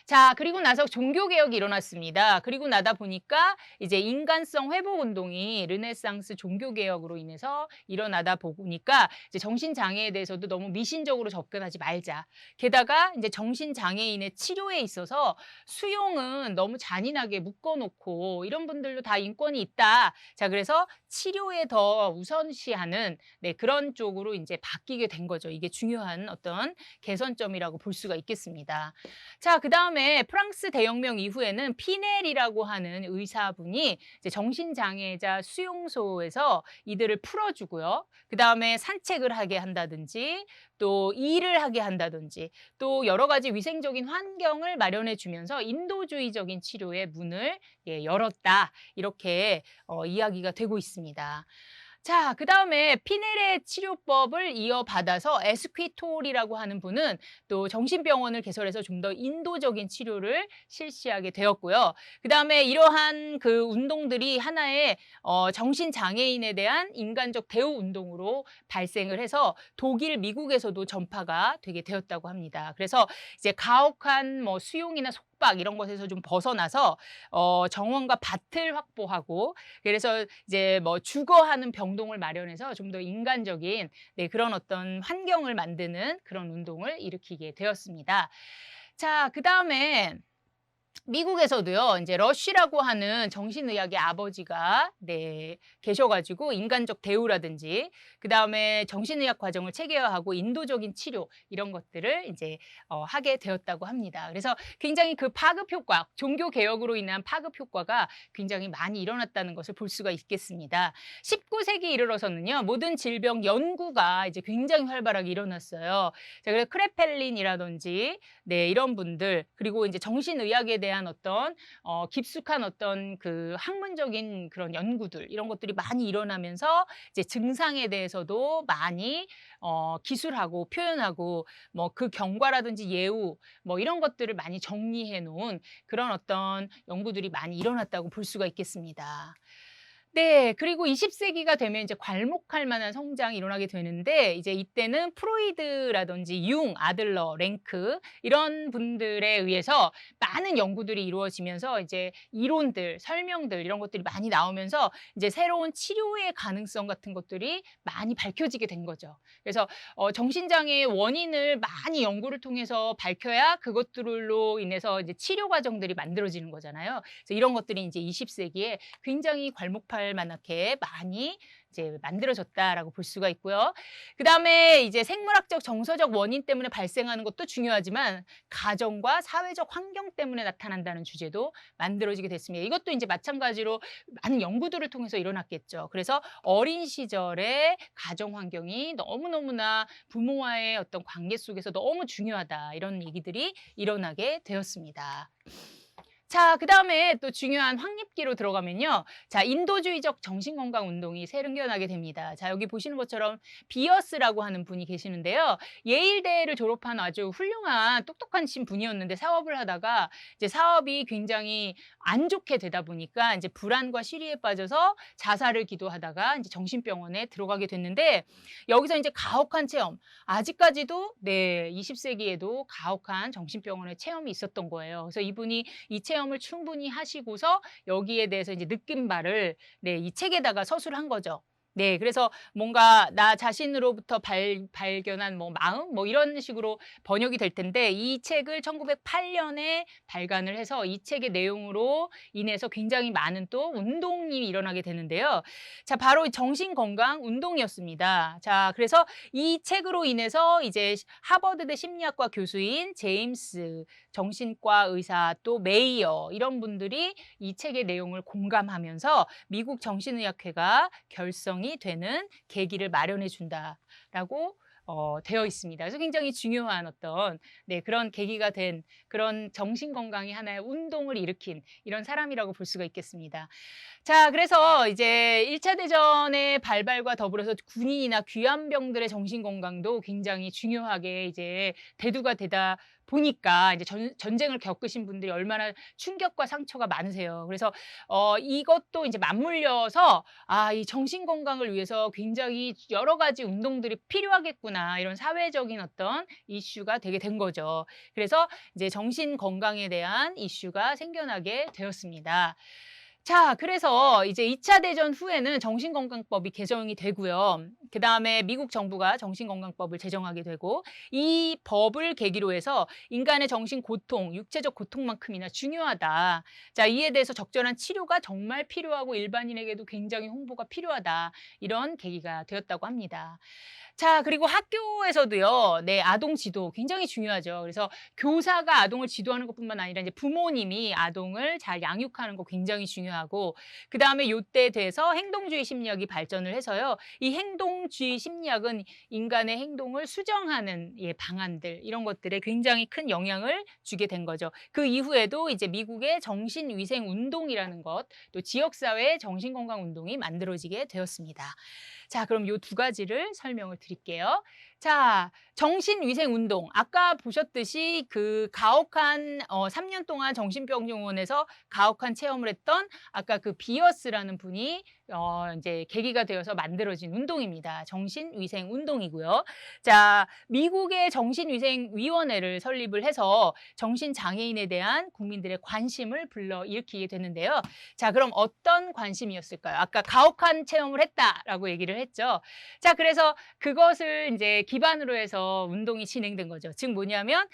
자, 그리고 나서 종교개혁이 일어났습니다. 그리고 나다 보니까 이제 인간성 회복 운동이 르네상스 종교개혁으로 인해서 일어나다 보니까 이제 정신장애에 대해서도 너무 미신적으로 접근하지 말자. 게다가 이제 정신장애인의 치료에 있어서 수용은 너무 잔인하게 묶어놓고 이런 분들도 다 인권이 있다. 자, 그래서 치료에 더 우선시하는 그런 쪽으로 이제 바뀌게 된 거죠. 이게 중요한 어떤 개선점이라고 볼 수가 있겠습니다. 자, 그다음에 프랑스 대혁명 이후에는 피넬이라고 하는 의사분이 이제 정신장애자 수용소에서 이들을 풀어주고요. 그다음에 산책을 하게 한다든지 또 일을 하게 한다든지 또 여러 가지 위생적인 환경을 마련해 주면서 인도주의적인 치료의 문을 열었다. 이렇게 이야기가 되고 있습니다. 자, 그다음에 피넬의 치료법을 이어받아서 에스퀴톨이라고 하는 분은 또 정신병원을 개설해서 좀 더 인도적인 치료를 실시하게 되었고요. 그다음에 이러한 그 운동들이 하나의 정신장애인에 대한 인간적 대우 운동으로 발생을 해서 독일, 미국에서도 전파가 되게 되었다고 합니다. 그래서 이제 가혹한 뭐 수용이나 속박 이런 것에서 좀 벗어나서 정원과 밭을 확보하고, 그래서 이제 뭐 주거하는 병동을 마련해서 좀 더 인간적인 그런 어떤 환경을 만드는 그런 운동을 일으키게 되었습니다. 자, 그다음에 미국에서도요, 이제 러쉬라고 하는 정신의학의 아버지가 계셔가지고 인간적 대우라든지, 그 다음에 정신의학 과정을 체계화하고 인도적인 치료 이런 것들을 이제 하게 되었다고 합니다. 그래서 굉장히 그 파급 효과, 종교 개혁으로 인한 파급 효과가 굉장히 많이 일어났다는 것을 볼 수가 있겠습니다. 19세기 이르러서는요, 모든 질병 연구가 이제 굉장히 활발하게 일어났어요. 자, 그래서 크레펠린이라든지 이런 분들, 그리고 이제 정신의학에 대한 어떤 깊숙한 어떤 그 학문적인 그런 연구들 이런 것들이 많이 일어나면서 이제 증상에 대해서도 많이 기술하고 표현하고 뭐 그 경과라든지 예후 뭐 이런 것들을 많이 정리해 놓은 그런 어떤 연구들이 많이 일어났다고 볼 수가 있겠습니다. 네. 그리고 20세기가 되면 이제 괄목할 만한 성장이 일어나게 되는데 이제 이때는 프로이드라든지 융, 아들러, 랭크 이런 분들에 의해서 많은 연구들이 이루어지면서 이제 이론들, 설명들 이런 것들이 많이 나오면서 이제 새로운 치료의 가능성 같은 것들이 많이 밝혀지게 된 거죠. 그래서 정신장애의 원인을 많이 연구를 통해서 밝혀야 그것들로 인해서 이제 치료 과정들이 만들어지는 거잖아요. 그래서 이런 것들이 이제 20세기에 굉장히 괄목할 만하게 많이 이제 만들어졌다라고 볼 수가 있고요. 그다음에 이제 생물학적 정서적 원인 때문에 발생하는 것도 중요하지만 가정과 사회적 환경 때문에 나타난다는 주제도 만들어지게 됐습니다. 이것도 이제 마찬가지로 많은 연구들을 통해서 일어났겠죠. 그래서 어린 시절에 가정 환경이 너무너무나 부모와의 어떤 관계 속에서 너무 중요하다. 이런 얘기들이 일어나게 되었습니다. 자, 그다음에 또 중요한 확립기로 들어가면요. 자, 인도주의적 정신건강 운동이 생겨나게 됩니다. 자, 여기 보시는 것처럼 비어스라고 하는 분이 계시는데요. 예일대를 졸업한 아주 훌륭한 똑똑하신 분이었는데 사업을 하다가 이제 사업이 굉장히 안 좋게 되다 보니까 이제 불안과 시리에 빠져서 자살을 기도하다가 이제 정신병원에 들어가게 됐는데 여기서 이제 가혹한 체험, 아직까지도 네, 20세기에도 가혹한 정신병원의 체험이 있었던 거예요. 그래서 이분이 이 체험을 충분히 하시고서 여기에 대해서 이제 느낀 바를 네, 이 책에다가 서술을 한 거죠. 네, 그래서 뭔가 나 자신으로부터 발견한 뭐 마음 뭐 이런 식으로 번역이 될 텐데 이 책을 1908년에 발간을 해서 이 책의 내용으로 인해서 굉장히 많은 또 운동이 일어나게 되는데요. 자, 바로 정신건강 운동이었습니다. 자, 그래서 이 책으로 인해서 이제 하버드대 심리학과 교수인 제임스 정신과 의사 또 메이어 이런 분들이 이 책의 내용을 공감하면서 미국 정신의학회가 결성이 되는 계기를 마련해 준다라고 되어 있습니다. 그래서 굉장히 중요한 어떤 네, 그런 계기가 된 그런 정신건강의 하나의 운동을 일으킨 이런 사람이라고 볼 수가 있겠습니다. 자, 그래서 이제 1차 대전의 발발과 더불어서 군인이나 귀환병들의 정신건강도 굉장히 중요하게 이제 대두가 되다 보니까 이제 전쟁을 겪으신 분들이 얼마나 충격과 상처가 많으세요. 그래서 이것도 이제 맞물려서 아, 이 정신 건강을 위해서 굉장히 여러 가지 운동들이 필요하겠구나. 이런 사회적인 어떤 이슈가 되게 된 거죠. 그래서 이제 정신 건강에 대한 이슈가 생겨나게 되었습니다. 자, 그래서 이제 2차 대전 후에는 정신건강법이 개정이 되고요. 그다음에 미국 정부가 정신건강법을 제정하게 되고 이 법을 계기로 해서 인간의 정신 고통, 육체적 고통만큼이나 중요하다. 자, 이에 대해서 적절한 치료가 정말 필요하고 일반인에게도 굉장히 홍보가 필요하다. 이런 계기가 되었다고 합니다. 자, 그리고 학교에서도요. 네, 아동 지도 굉장히 중요하죠. 그래서 교사가 아동을 지도하는 것뿐만 아니라 이제 부모님이 아동을 잘 양육하는 거 굉장히 중요하고 그다음에 요때 돼서 행동주의 심리학이 발전을 해서요. 이 행동주의 심리학은 인간의 행동을 수정하는 예, 방안들 이런 것들에 굉장히 큰 영향을 주게 된 거죠. 그 이후에도 이제 미국의 정신위생 운동이라는 것, 또 지역사회의 정신건강 운동이 만들어지게 되었습니다. 자, 그럼 요 두 가지를 설명을 드릴게요. 자, 정신위생 운동. 아까 보셨듯이 그 가혹한 3년 동안 정신병원에서 가혹한 체험을 했던 아까 그 비어스라는 분이 이제 계기가 되어서 만들어진 운동입니다. 정신위생 운동이고요. 자, 미국의 정신위생위원회를 설립을 해서 정신장애인에 대한 국민들의 관심을 불러일으키게 되는데요. 자, 그럼 어떤 관심이었을까요? 아까 가혹한 체험을 했다라고 얘기를 했죠. 자, 그래서 그것을 이제 기반으로 해서 운동이 진행된 거죠. 즉 뭐냐면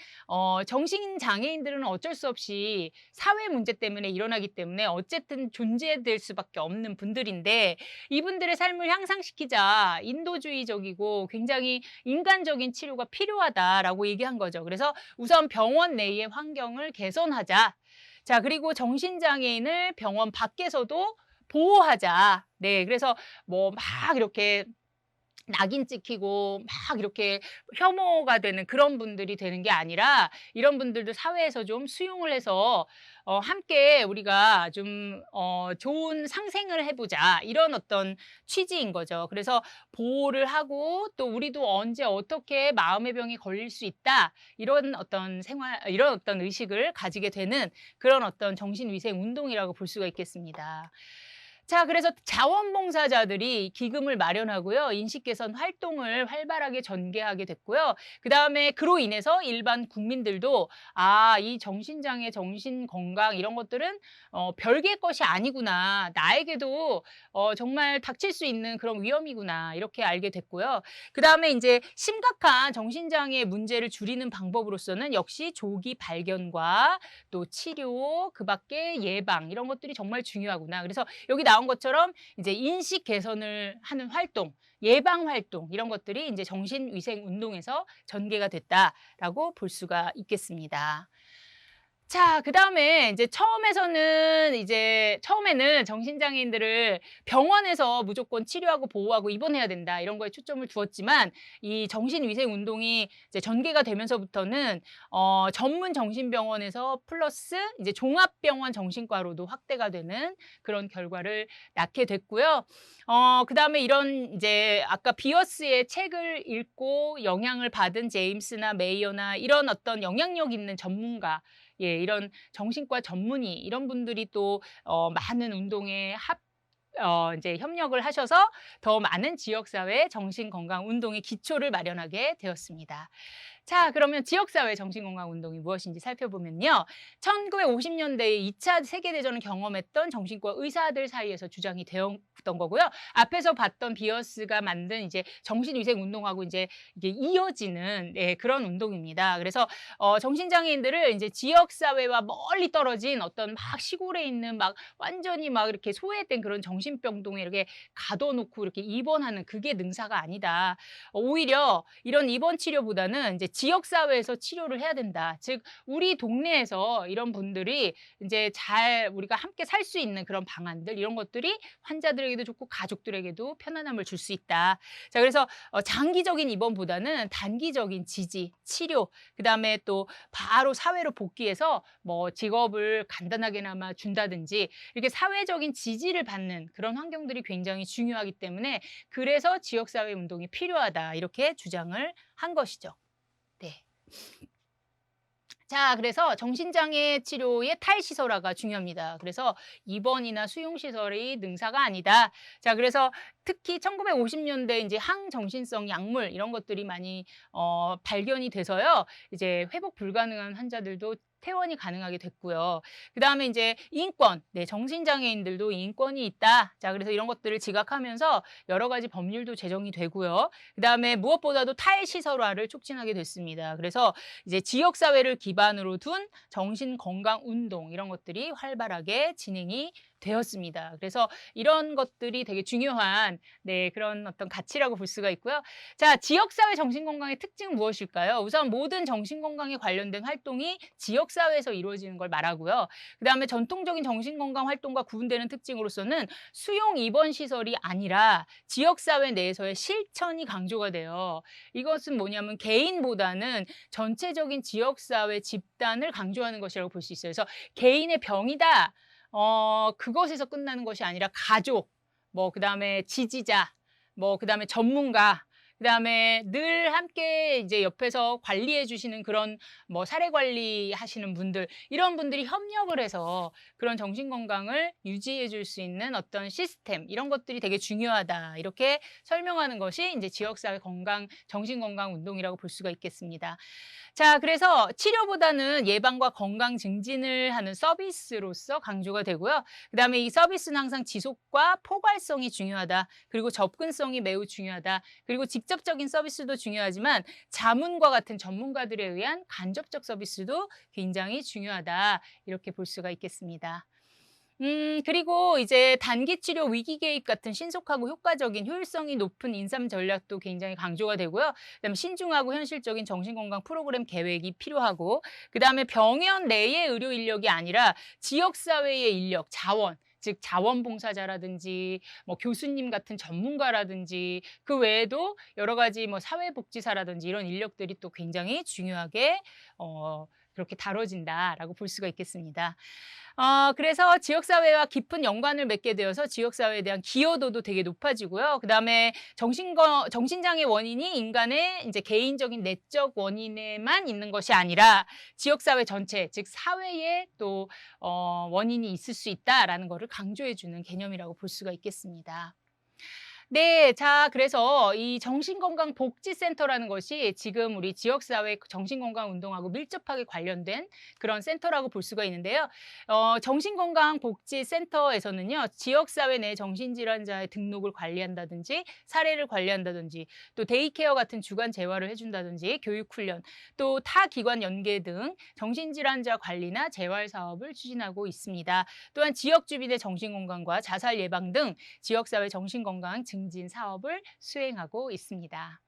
정신장애인들은 어쩔 수 없이 사회 문제 때문에 일어나기 때문에 어쨌든 존재될 수밖에 없는 분들인데 이분들의 삶을 향상시키자 인도주의적이고 굉장히 인간적인 치료가 필요하다라고 얘기한 거죠. 그래서 우선 병원 내의 환경을 개선하자. 자, 그리고 정신장애인을 병원 밖에서도 보호하자. 네, 그래서 뭐 막 이렇게 낙인 찍히고 막 이렇게 혐오가 되는 그런 분들이 되는 게 아니라 이런 분들도 사회에서 좀 수용을 해서 함께 우리가 좀 좋은 상생을 해보자 이런 어떤 취지인 거죠. 그래서 보호를 하고 또 우리도 언제 어떻게 마음의 병이 걸릴 수 있다 이런 어떤 이런 어떤 의식을 가지게 되는 그런 어떤 정신위생 운동이라고 볼 수가 있겠습니다. 자, 그래서 자원봉사자들이 기금을 마련하고요. 인식 개선 활동을 활발하게 전개하게 됐고요. 그다음에 그로 인해서 일반 국민들도 이 정신장애, 정신건강 이런 것들은 별개의 것이 아니구나. 나에게도 정말 닥칠 수 있는 그런 위험이구나. 이렇게 알게 됐고요. 그다음에 이제 심각한 정신장애 문제를 줄이는 방법으로서는 역시 조기 발견과 또 치료, 그밖에 예방 이런 것들이 정말 중요하구나. 그래서 여기 나온 것처럼 이제 인식 개선을 하는 활동, 예방 활동 이런 것들이 이제 정신위생 운동에서 전개가 됐다라고 볼 수가 있겠습니다. 자, 그다음에 이제 처음에는 정신장애인들을 병원에서 무조건 치료하고 보호하고 입원해야 된다 이런 거에 초점을 두었지만 이 정신위생 운동이 이제 전개가 되면서부터는 전문 정신병원에서 플러스 이제 종합병원 정신과로도 확대가 되는 그런 결과를 낳게 됐고요. 그다음에 이런 이제 아까 비어스의 책을 읽고 영향을 받은 제임스나 메이어나 이런 어떤 영향력 있는 전문가 이런 정신과 전문의 이런 분들이 또 많은 운동에 이제 협력을 하셔서 더 많은 지역사회 정신건강 운동의 기초를 마련하게 되었습니다. 자, 그러면 지역사회 정신건강 운동이 무엇인지 살펴보면요. 1950년대에 2차 세계대전을 경험했던 정신과 의사들 사이에서 주장이 되었던 거고요. 앞에서 봤던 비어스가 만든 이제 정신위생 운동하고 이제 이게 이어지는 그런 운동입니다. 그래서 정신장애인들을 이제 지역사회와 멀리 떨어진 어떤 막 시골에 있는 막 완전히 막 이렇게 소외된 그런 정신병동에 이렇게 가둬놓고 이렇게 입원하는 그게 능사가 아니다. 오히려 이런 입원 치료보다는 이제 지역사회에서 치료를 해야 된다. 즉, 우리 동네에서 이런 분들이 이제 잘 우리가 함께 살 수 있는 그런 방안들, 이런 것들이 환자들에게도 좋고 가족들에게도 편안함을 줄 수 있다. 자, 그래서 장기적인 입원보다는 단기적인 지지, 치료, 그 다음에 또 바로 사회로 복귀해서 뭐 직업을 간단하게나마 준다든지 이렇게 사회적인 지지를 받는 그런 환경들이 굉장히 중요하기 때문에 그래서 지역사회 운동이 필요하다. 이렇게 주장을 한 것이죠. 네. 자, 그래서 정신장애 치료의 탈시설화가 중요합니다. 그래서 입원이나 수용시설이 능사가 아니다. 자, 그래서 특히 1950년대 이제 항정신성 약물 이런 것들이 많이 발견이 돼서요. 이제 회복 불가능한 환자들도 퇴원이 가능하게 됐고요. 그다음에 이제 인권, 정신장애인들도 인권이 있다. 자, 그래서 이런 것들을 지각하면서 여러 가지 법률도 제정이 되고요. 그다음에 무엇보다도 탈시설화를 촉진하게 됐습니다. 그래서 이제 지역사회를 기반으로 둔 정신건강운동 이런 것들이 활발하게 진행이 되었습니다. 그래서 이런 것들이 되게 중요한 그런 어떤 가치라고 볼 수가 있고요. 자, 지역사회 정신건강의 특징은 무엇일까요? 우선 모든 정신건강에 관련된 활동이 지역사회에서 이루어지는 걸 말하고요. 그다음에 전통적인 정신건강 활동과 구분되는 특징으로서는 수용 입원 시설이 아니라 지역사회 내에서의 실천이 강조가 돼요. 이것은 뭐냐면 개인보다는 전체적인 지역사회 집단을 강조하는 것이라고 볼 수 있어요. 그래서 개인의 병이다. 그것에서 끝나는 것이 아니라 가족, 그다음에 지지자, 그다음에 전문가, 그다음에 늘 함께 이제 옆에서 관리해 주시는 그런 사례 관리 하시는 분들, 이런 분들이 협력을 해서 그런 정신 건강을 유지해 줄 수 있는 어떤 시스템, 이런 것들이 되게 중요하다. 이렇게 설명하는 것이 이제 지역사회 건강, 정신 건강 운동이라고 볼 수가 있겠습니다. 자, 그래서 치료보다는 예방과 건강 증진을 하는 서비스로서 강조가 되고요. 그다음에 이 서비스는 항상 지속과 포괄성이 중요하다. 그리고 접근성이 매우 중요하다. 그리고 직접적인 서비스도 중요하지만 자문과 같은 전문가들에 의한 간접적 서비스도 굉장히 중요하다. 이렇게 볼 수가 있겠습니다. 그리고 이제 단기 치료 위기 개입 같은 신속하고 효과적인 효율성이 높은 인삼 전략도 굉장히 강조가 되고요. 그다음에 신중하고 현실적인 정신건강 프로그램 계획이 필요하고, 그다음에 병원 내의 의료 인력이 아니라 지역사회의 인력, 자원, 즉 자원봉사자라든지 교수님 같은 전문가라든지 그 외에도 여러 가지 사회복지사라든지 이런 인력들이 또 굉장히 중요하게 그렇게 다뤄진다라고 볼 수가 있겠습니다. 그래서 지역사회와 깊은 연관을 맺게 되어서 지역사회에 대한 기여도도 되게 높아지고요. 그 다음에 정신장애 원인이 인간의 이제 개인적인 내적 원인에만 있는 것이 아니라 지역사회 전체, 즉 사회에 또 원인이 있을 수 있다라는 것을 강조해주는 개념이라고 볼 수가 있겠습니다. 네, 자, 그래서 이 정신건강복지센터라는 것이 지금 우리 지역사회 정신건강 운동하고 밀접하게 관련된 그런 센터라고 볼 수가 있는데요. 정신건강복지센터에서는요, 지역사회 내 정신질환자의 등록을 관리한다든지, 사례를 관리한다든지, 또 데이케어 같은 주간 재활을 해준다든지, 교육훈련, 또 타 기관 연계 등 정신질환자 관리나 재활 사업을 추진하고 있습니다. 또한 지역 주민의 정신건강과 자살 예방 등 지역사회 정신건강 증진 사업을 수행하고 있습니다.